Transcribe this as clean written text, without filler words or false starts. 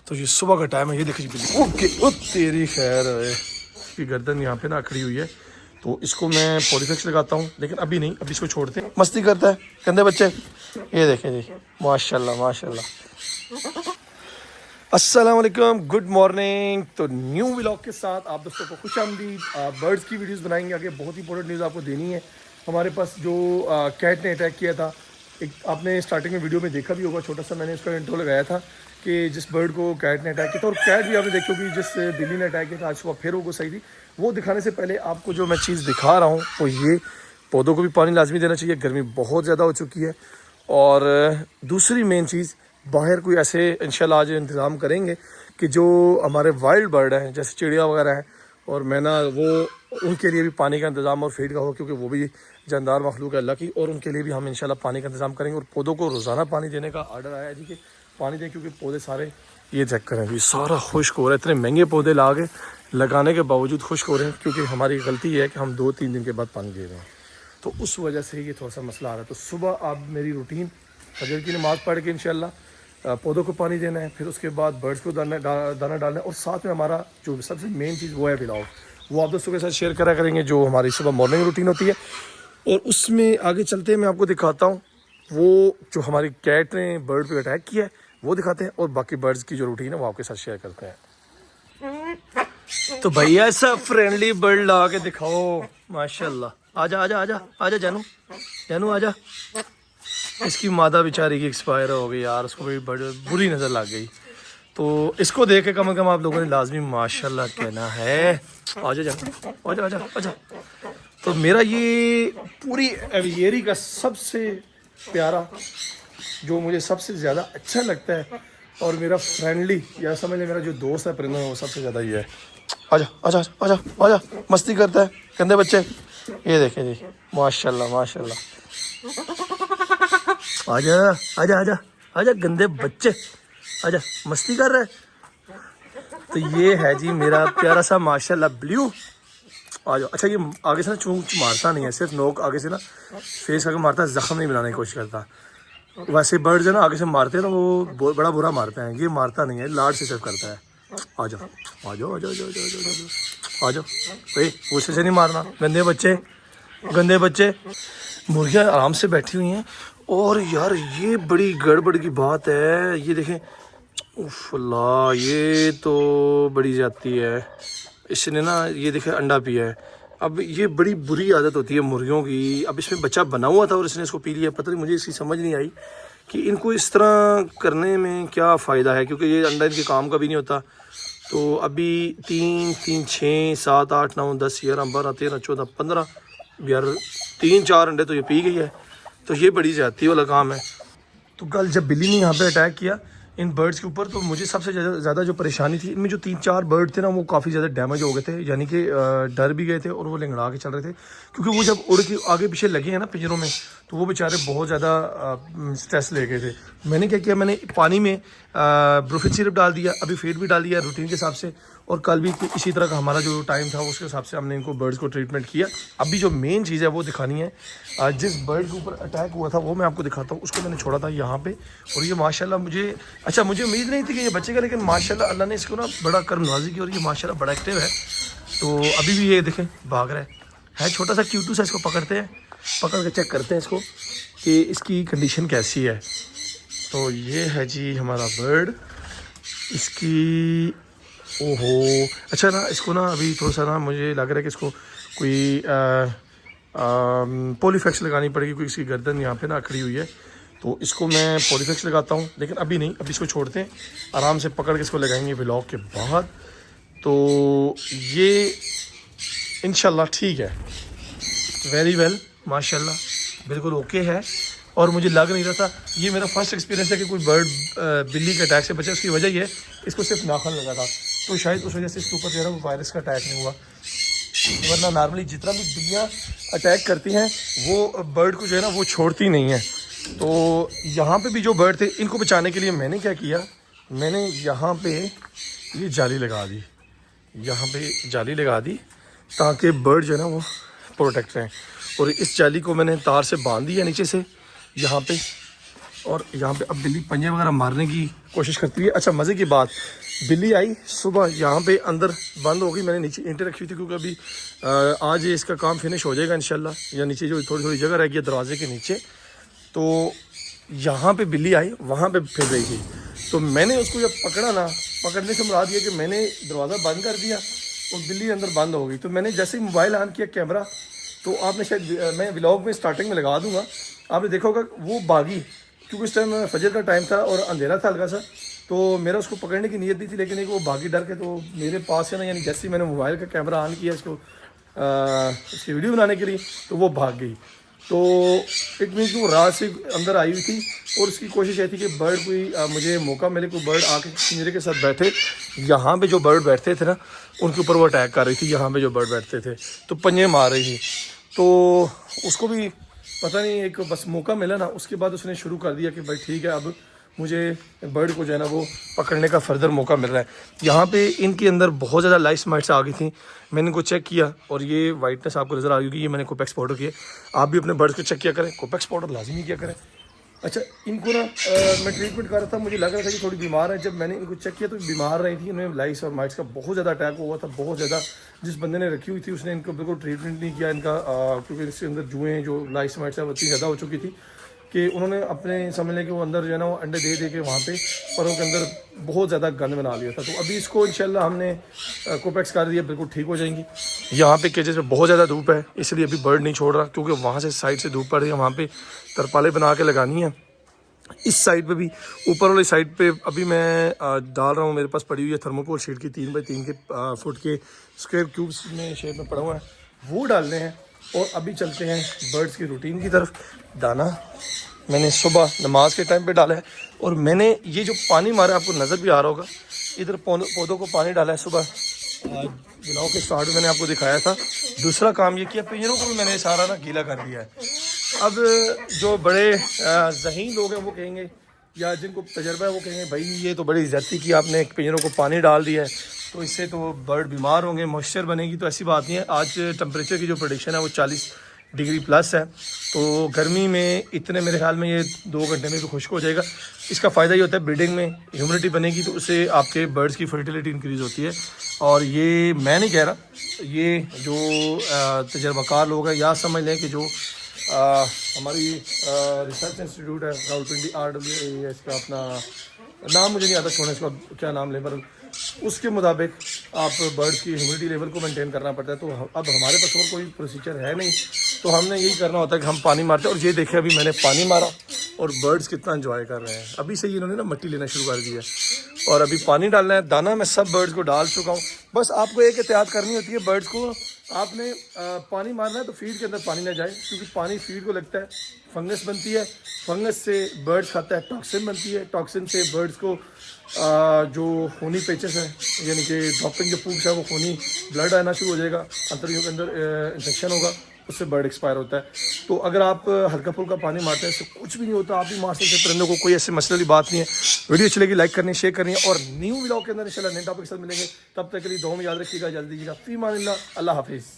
تو یہ صبح کا ٹائم ہے. یہ دیکھیے بلی اوکے او تیری خیر ہے. اس کی گردن یہاں پہ نا کھڑی ہوئی ہے تو اس کو میں پولیفیکس لگاتا ہوں لیکن ابھی نہیں, ابھی اس کو چھوڑتے ہیں. مستی کرتا ہے گندے بچے. یہ دیکھیں جی ماشاء اللہ ماشاء اللہ. السلام علیکم, گڈ مارننگ. تو نیو ولاگ کے ساتھ آپ دوستوں کو خوش آمدید. برڈس کی ویڈیوز بنائیں گے آگے. بہت امپورٹنٹ نیوز آپ کو دینی ہے. ہمارے پاس جو کیٹ نے اٹیک کیا تھا, ایک آپ نے اسٹارٹنگ میں ویڈیو میں دیکھا بھی ہوگا, چھوٹا سا میں نے اس کا انٹرو لگایا تھا کہ جس برڈ کو کیٹ نے اٹیک کیا تھا, اور کیٹ بھی آپ نے دیکھی ہوگی جس بلی نے اٹیک کیا تھا. آج صبح پھر وہ صحیح تھی. وہ دکھانے سے پہلے آپ کو جو میں چیز دکھا رہا ہوں وہ یہ, پودوں کو بھی پانی لازمی دینا چاہیے, گرمی بہت زیادہ ہو چکی ہے. اور دوسری مین چیز, باہر کوئی ایسے انشاءاللہ آج انتظام کریں گے کہ جو ہمارے وائلڈ برڈ ہیں جیسے چڑیا وغیرہ ہیں اور مینا, وہ ان کے لیے بھی پانی کا انتظام اور فیڈ کا ہو, کیونکہ وہ بھی جاندار مخلوق ہے اللہ کی, اور ان کے لیے بھی ہم انشاءاللہ پانی کا انتظام کریں گے. اور پودوں کو روزانہ پانی دینے کا آرڈر آیا ہے جی کہ پانی دیں, کیونکہ پودے سارے یہ چیک کریں جی سارا خشک ہو رہا ہے. اتنے مہنگے پودے لگانے کے باوجود خشک ہو رہے ہیں, کیونکہ ہماری غلطی ہے کہ ہم 2-3 دن کے بعد پانی دے رہے ہیں. تو اس وجہ سے یہ تھوڑا سا مسئلہ آ رہا ہے. تو صبح آپ میری روٹین فجر کی نماز پڑھ کے انشاءاللہ پودوں کو پانی دینا ہے, پھر اس کے بعد برڈس کو دانہ ڈالنا ہے, اور ساتھ میں ہمارا جو سب سے مین چیز وہ ہے ولاگ, وہ آپ دوستوں کے ساتھ شیئر کرا کریں گے جو ہماری صبح مارننگ روٹین ہوتی ہے. اور اس میں آگے چلتے ہیں میں آپ کو دکھاتا ہوں وہ جو ہماری کیٹ نے برڈ پہ اٹیک کیا ہے وہ دکھاتے ہیں, اور باقی برڈس کی جو روٹین ہے وہ آپ کے ساتھ شیئر کرتے ہیں. تو بھیا ایسا فرینڈلی برڈ لا کے دکھاؤ ماشاء اللہ. آجا آجا آجا آجا جانو, جانو آجا. اس کی مادہ بیچاری کی ایکسپائر ہو گئی یار, اس کو بھی بڑی بری نظر لگ گئی. تو اس کو دیکھ کے کم از کم آپ لوگوں نے لازمی ماشاءاللہ کہنا ہے. آجا جانو آجا آجا آجا. تو میرا یہ پوری ایویئری کا سب سے پیارا, جو مجھے سب سے زیادہ اچھا لگتا ہے اور میرا فرینڈلی, یا سمجھ لیں میرا جو دوست ہے پرندوں میں, وہ سب سے زیادہ یہ ہے. آجا آجا آجا آجا. مستی کرتا ہے گندے بچے. یہ دیکھیں جی ماشاء اللہ ماشاء اللہ. آجا آجا آجا آجا گندے بچے, آجا مستی کر رہے. تو یہ ہے جی میرا پیارا سا ماشاء اللہ بلیو. آ جاؤ. اچھا یہ آگے سے نا چونچ مارتا نہیں ہے, صرف نوک آگے سے نا فیس آگے مارتا ہے, زخم نہیں بنانے کی کوشش کرتا. ویسے برڈ جو ہے نا آگے سے مارتے ہیں نا وہ بڑا برا مارتے ہیں, یہ مارتا نہیں ہے, لاڈ سے صرف کرتا ہے. آ جاؤ آ جاؤ آ جاؤ آ جاؤ بھائی, غصے سے نہیں مارنا گندے بچے گندے بچے. مرغیاں آرام سے بیٹھی ہوئی ہیں, اور یار یہ بڑی گڑبڑ کی بات ہے. یہ دیکھیں اوف اللہ, یہ تو بڑی زیادتی ہے. اس نے نا یہ دیکھیں انڈا پیا ہے. اب یہ بڑی بری عادت ہوتی ہے مرغیوں کی. اب اس میں بچہ بنا ہوا تھا اور اس نے اس کو پی لیا. پتہ نہیں مجھے اس کی سمجھ نہیں آئی کہ ان کو اس طرح کرنے میں کیا فائدہ ہے, کیونکہ یہ انڈا ان کے کام کا بھی نہیں ہوتا. تو ابھی 3 6 7 8 9 10 11 12 13 14 15 یار 3-4 انڈے تو یہ پی گئی ہے. تو یہ بڑی زیادتی والا کام ہے. تو کل جب بلی نے یہاں پہ اٹیک کیا ان برڈس کے اوپر, تو مجھے سب سے زیادہ جو پریشانی تھی, ان میں جو 3-4 برڈ تھے نا وہ کافی زیادہ ڈیمیج ہو گئے تھے, یعنی کہ ڈر بھی گئے تھے اور وہ لنگڑا کے چل رہے تھے, کیونکہ وہ جب اڑ کے آگے پیچھے لگے ہیں نا پنجروں میں, تو وہ بیچارے بہت زیادہ سٹریس لے گئے تھے. میں نے کیا کیا, میں نے پانی میں بروفن سیرپ ڈال دیا, ابھی فیڈ بھی ڈال دیا روٹین کے حساب سے, اور کل بھی اسی طرح کا ہمارا جو ٹائم تھا اس کے حساب سے ہم نے ان کو برڈس کو ٹریٹمنٹ کیا. ابھی جو مین چیز ہے وہ دکھانی ہے, جس برڈ کے اوپر اٹیک ہوا تھا وہ میں آپ کو دکھاتا ہوں. اس کو میں نے چھوڑا تھا یہاں پہ, اور یہ ماشاءاللہ مجھے امید نہیں تھی کہ یہ بچے گا, لیکن ماشاءاللہ اللہ نے اس کو نا بڑا کرم نوازی کی, اور یہ ماشاءاللہ بڑا ایکٹیو ہے. تو ابھی بھی یہ دیکھیں بھاگ رہا ہے چھوٹا سا کیوٹو سا. اس کو پکڑتے ہیں, پکڑ کے چیک کرتے ہیں اس کو کہ اس کی کنڈیشن کیسی ہے. تو یہ ہے جی ہمارا برڈ. اس کی اوہو اچھا نا, اس کو نا ابھی تھوڑا سا نا مجھے لگ رہا ہے کہ اس کو کوئی پولیفیکس لگانی پڑے گی, کیونکہ اس کی گردن یہاں پہ نا اکھڑی ہوئی ہے. تو اس کو میں پولیفیکس لگاتا ہوں, لیکن ابھی نہیں, ابھی اس کو چھوڑتے ہیں, آرام سے پکڑ کے اس کو لگائیں گے ولاگ کے بعد. تو یہ انشاءاللہ ٹھیک ہے, ویری ویل ماشاءاللہ بالکل اوکے ہے. اور مجھے لگ نہیں رہا تھا, یہ میرا فرسٹ ایکسپیرینس ہے کہ کوئی برڈ بلی کے اٹیک سے بچا. اس کی وجہ یہ ہے اس کو صرف ناخن لگا تھا, تو شاید اس وجہ سے اس کے اوپر جو ہے نا وہ وائرس کا اٹیک نہیں ہوا. ورنہ نارملی جتنا بھی بلیاں اٹیک کرتی ہیں وہ برڈ کو جو ہے نا وہ چھوڑتی نہیں ہیں. تو یہاں پہ بھی جو برڈ تھے ان کو بچانے کے لیے میں نے کیا کیا, میں نے یہاں پہ یہ جالی لگا دی, یہاں پہ جالی لگا دی تاکہ برڈ جو ہے نا وہ پروٹیکٹ رہیں. اور اس جالی کو میں نے تار سے باندھ دیا نیچے سے یہاں پہ, اور یہاں پہ اب بلی پنجے وغیرہ مارنے کی کوشش کرتی ہے. اچھا مزے کی بات, بلی آئی صبح یہاں پہ اندر بند ہو گئی. میں نے نیچے اینٹیں رکھی ہوئی تھی کیونکہ ابھی آج اس کا کام فنش ہو جائے گا انشاءاللہ. یا نیچے جو تھوڑی جگہ رہ گئی ہے دروازے کے نیچے, تو یہاں پہ بلی آئی, وہاں پہ پھر رہی تھی. تو میں نے اس کو جب پکڑا نا, پکڑنے سے مراد یہ کہ میں نے دروازہ بند کر دیا اور بلی اندر بند ہو گئی. تو میں نے جیسے ہی موبائل آن کیا کیمرہ, تو آپ نے شاید میں ولاگ میں اسٹارٹنگ میں لگا دوں گا, آپ نے دیکھا ہوگا وہ بھاگی, کیونکہ اس ٹائم فجر کا ٹائم تھا اور اندھیرا تھا ہلکا سا. تو میرا اس کو پکڑنے کی نیت نہیں تھی, لیکن ایک وہ بھاگی ڈر کے تو میرے پاس ہے نا, یعنی جیسے ہی میں نے موبائل کا کیمرہ آن کیا اس کو اس کی ویڈیو بنانے کے لیے, تو وہ بھاگ گئی. تو اٹ مینس کہ وہ رات سے اندر آئی ہوئی تھی اور اس کی کوشش یہ تھی کہ برڈ کوئی مجھے موقع ملے, کوئی برڈ آ کے پنجرے کے ساتھ بیٹھے. یہاں پہ جو برڈ بیٹھتے تھے نا ان کے اوپر وہ اٹیک کر رہی تھی. یہاں پہ جو برڈ بیٹھتے تھے تو پنجے مار رہی تھی. تو اس کو بھی پتہ نہیں, ایک بس موقع ملا نا, اس کے بعد اس نے شروع کر دیا کہ بھائی ٹھیک ہے اب مجھے برڈ کو جو ہے نا وہ پکڑنے کا فردر موقع مل رہا ہے. یہاں پہ ان کے اندر بہت زیادہ لائس مائٹس آ گئی تھیں. میں نے ان کو چیک کیا اور یہ وائٹنس آپ کو نظر آ گئی, یہ میں نے کوپیکس پاؤڈر کیا. آپ بھی اپنے برڈس کو چیک کیا کریں, کوپیکس پاؤڈر لازمی کیا کریں. اچھا ان کو نا میں ٹریٹمنٹ کر رہا تھا, مجھے لگ رہا تھا کہ تھوڑی بیمار ہے. جب میں نے ان کو چیک کیا تو بیمار رہی تھی, انہیں لائس اور مائٹس کا بہت زیادہ اٹیک ہوا تھا, بہت زیادہ. جس بندے نے رکھی ہوئی تھی اس نے ان کو بالکل ٹریٹمنٹ نہیں کیا ان کا, کیونکہ اس کے اندر جوئیں جو لائس مائٹس ہیں وہ اتنی زیادہ ہو چکی تھی کہ انہوں نے اپنے سمجھ لیں کہ وہ اندر جو ہے نا وہ انڈے دے کے وہاں پہ پروں کے اندر بہت زیادہ گند بنا لیا تھا. تو ابھی اس کو انشاءاللہ ہم نے کوپیکس کر دیا, بالکل ٹھیک ہو جائیں گی. یہاں پہ کیجز میں بہت زیادہ دھوپ ہے, اس لیے ابھی برڈ نہیں چھوڑ رہا, کیونکہ وہاں سے سائڈ سے دھوپ پڑ رہی ہے. وہاں پہ ترپالے بنا کے لگانی ہے. اس سائڈ پہ بھی, اوپر والی سائڈ پہ ابھی میں ڈال رہا ہوں, میرے پاس پڑی ہوئی ہے تھرموکول شیٹ کی 3x3 کے فٹ کے اسکوائر کیوبس میں شیپ میں پڑا ہوا ہے, وہ ڈالنے ہیں. اور ابھی چلتے ہیں برڈس کی روٹین کی طرف. دانا میں نے صبح نماز کے ٹائم پہ ڈالا ہے, اور میں نے یہ جو پانی مارا آپ کو نظر بھی آ رہا ہوگا, ادھر پودوں کو پانی ڈالا ہے صبح. بلاؤ کے اسٹارٹ میں نے آپ کو دکھایا تھا. دوسرا کام یہ کیا, پنجروں کو بھی میں نے سارا نا گیلا کر دیا ہے. اب جو بڑے ذہین لوگ ہیں وہ کہیں گے, یا جن کو تجربہ ہے وہ کہیں گے بھائی یہ تو بڑی زیادتی کی آپ نے, پنجروں کو پانی ڈال دیا ہے تو اس سے تو برڈ بیمار ہوں گے, موئسچر بنے گی. تو ایسی بات نہیں ہے. آج ٹمپریچر کی جو پریڈکشن ہے وہ 40 ڈگری پلس ہے, تو گرمی میں اتنے میرے خیال میں یہ 2 گھنٹے میں بھی خشک ہو جائے گا. اس کا فائدہ یہ ہوتا ہے بریڈنگ میں ہیومڈیٹی بنے گی تو اس سے آپ کے برڈس کی فرٹیلیٹی انکریز ہوتی ہے. اور یہ میں نہیں کہہ رہا, یہ جو تجربہ کار لوگ ہیں, یا سمجھ لیں کہ جو ہماری ریسرچ انسٹیٹیوٹ ہے راولپنڈی RWA, اس کا اپنا نام مجھے نہیں آتا, چھوڑیں اس کا کیا نام لیں, پر اس کے مطابق آپ برڈس کی ہیومڈیٹی لیول کو مینٹین کرنا پڑتا ہے. تو اب ہمارے پاس اور کوئی پروسیجر ہے نہیں, تو ہم نے یہی کرنا ہوتا ہے کہ ہم پانی مارتے ہیں. اور یہ دیکھیں ابھی میں نے پانی مارا اور برڈس کتنا انجوائے کر رہے ہیں. ابھی سے انہوں نے نا مٹی لینا شروع کر دیا اور ابھی پانی ڈالنا ہے. دانا میں سب برڈس کو ڈال چکا ہوں. بس آپ کو ایک احتیاط کرنی ہوتی ہے, برڈس کو آپ نے پانی مارنا ہے تو فیڈ کے اندر پانی نہ جائے, کیونکہ پانی فیڈ کو لگتا ہے, فنگس بنتی ہے, فنگس سے برڈس کھاتا ہے, ٹاکسن بنتی ہے, ٹاکسن سے برڈس کو جو خونی پیچز ہیں, یعنی کہ ڈراپنگ جو پوپس ہے وہ خونی بلڈ آنا شروع ہو جائے گا, انتڑیوں کے اندر انفیکشن ہوگا, اس سے برڈ ایکسپائر ہوتا ہے. تو اگر آپ ہلکا پھلکا پانی مارتے ہیں اس سے کچھ بھی نہیں ہوتا, آپ بھی مار سکتے ہیں پرندوں کو, کوئی ایسے مسئلے والی بات نہیں ہے. ویڈیو اچھی لگی لائک کرنی, شیئر کرنی, اور نیو ولاگ کے اندر انشاءاللہ نئے ٹاپک کے ساتھ ملیں گے. تب تک کے لیے دعاؤں میں یاد رکھیے گا, جلدی دیجیے گا. فی امان اللہ, اللہ حافظ.